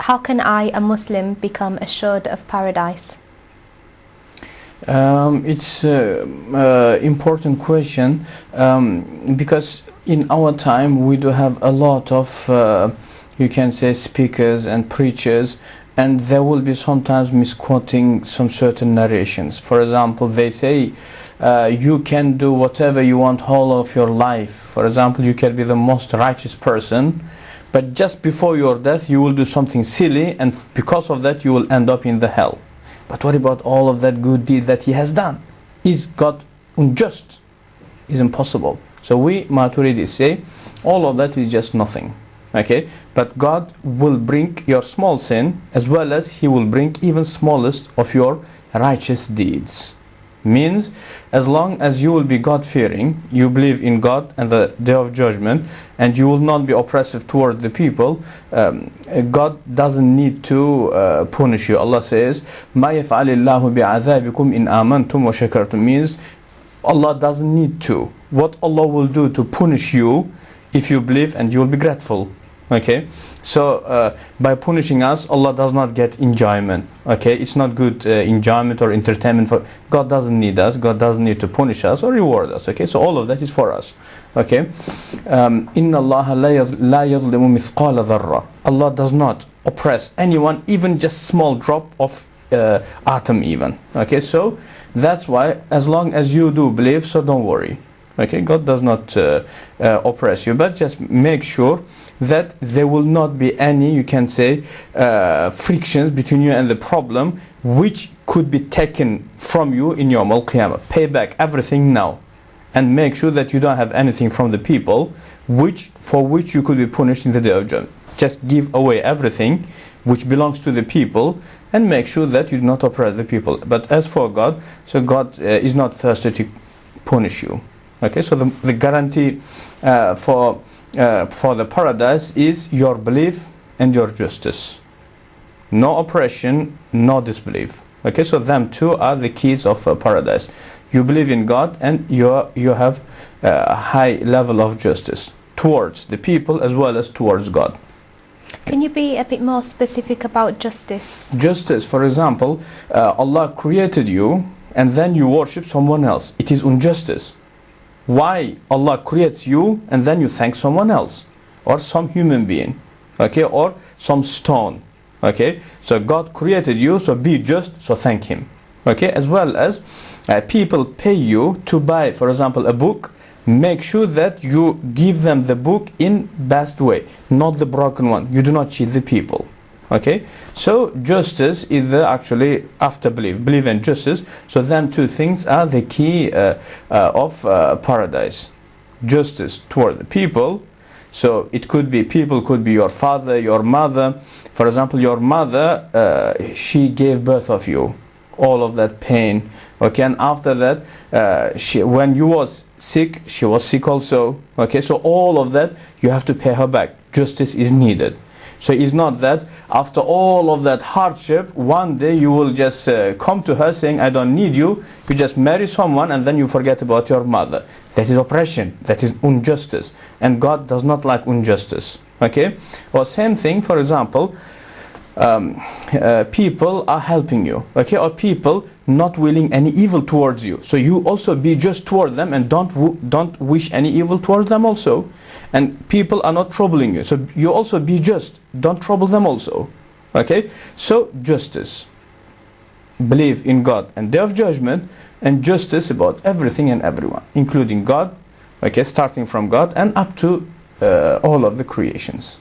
how can I, a Muslim, become assured of paradise? It's an important question, because in our time we do have a lot of, you can say, speakers and preachers, and there will be sometimes misquoting some certain narrations. For example, they say you can do whatever you want whole of your life. For example, you can be the most righteous person, but just before your death you will do something silly, and because of that you will end up in the hell. But what about all of that good deed that he has done? Is God unjust? Is impossible. So we Maturidi say all of that is just nothing. Okay, but God will bring your small sin as well as He will bring even smallest of your righteous deeds. Means, as long as you will be God-fearing, you believe in God and the Day of Judgment, and you will not be oppressive toward the people, God doesn't need to punish you. Allah says, مَا يَفْعَلِ اللَّهُ بِعَذَابِكُمْ إِنْ آمَنْتُمْ وَشَكَرْتُمْ. Means, Allah doesn't need to. What Allah will do to punish you if you believe and you will be grateful. Okay, so by punishing us, Allah does not get enjoyment. Okay, it's not good enjoyment or entertainment. For God doesn't need us. God doesn't need to punish us or reward us. Okay, so all of that is for us. Okay, Inna Allah la yadlimu mithqala dharra. Allah does not oppress anyone, even just small drop of atom even. Okay, so that's why as long as you do believe, so don't worry. Okay, God does not oppress you, but just make sure that there will not be any, you can say, frictions between you and the problem, which could be taken from you in Yawm al-Qiyamah. Pay back everything now, and make sure that you don't have anything from the people for which you could be punished in the Day of Judgment. Just give away everything which belongs to the people, and make sure that you do not oppress the people. But as for God, so God is not thirsty to punish you. Okay, so the guarantee for the paradise is your belief and your justice. No oppression, no disbelief. Okay, so them two are the keys of paradise. You believe in God, and you have a high level of justice towards the people as well as towards God. Can you be a bit more specific about justice? Justice, for example, Allah created you and then you worship someone else. It is injustice. Why Allah creates you and then you thank someone else, or some human being, okay, or some stone. Okay, so God created you, so be just, so thank Him. Okay, as well as people pay you to buy, for example, a book. Make sure that you give them the book in best way, not the broken one. You do not cheat the people. Okay, so justice is actually after belief and justice. So them two things are the key of paradise. Justice toward the people. So it could be, people could be your father, your mother. For example, your mother, she gave birth of you, all of that pain. Okay, and after that, when you was sick, she was sick also. Okay, so all of that you have to pay her back. Justice is needed. So it's not that after all of that hardship, one day you will just come to her saying, I don't need you. You just marry someone and then you forget about your mother. That is oppression. That is injustice. And God does not like injustice. Okay? Or same thing, for example, people are helping you. Okay? Or people not willing any evil towards you. So you also be just toward them and don't wish any evil towards them also. And people are not troubling you, so you also be just. Don't trouble them also. Okay? So justice. Believe in God and Day of Judgment, and justice about everything and everyone, including God. Okay, starting from God and up to all of the creations.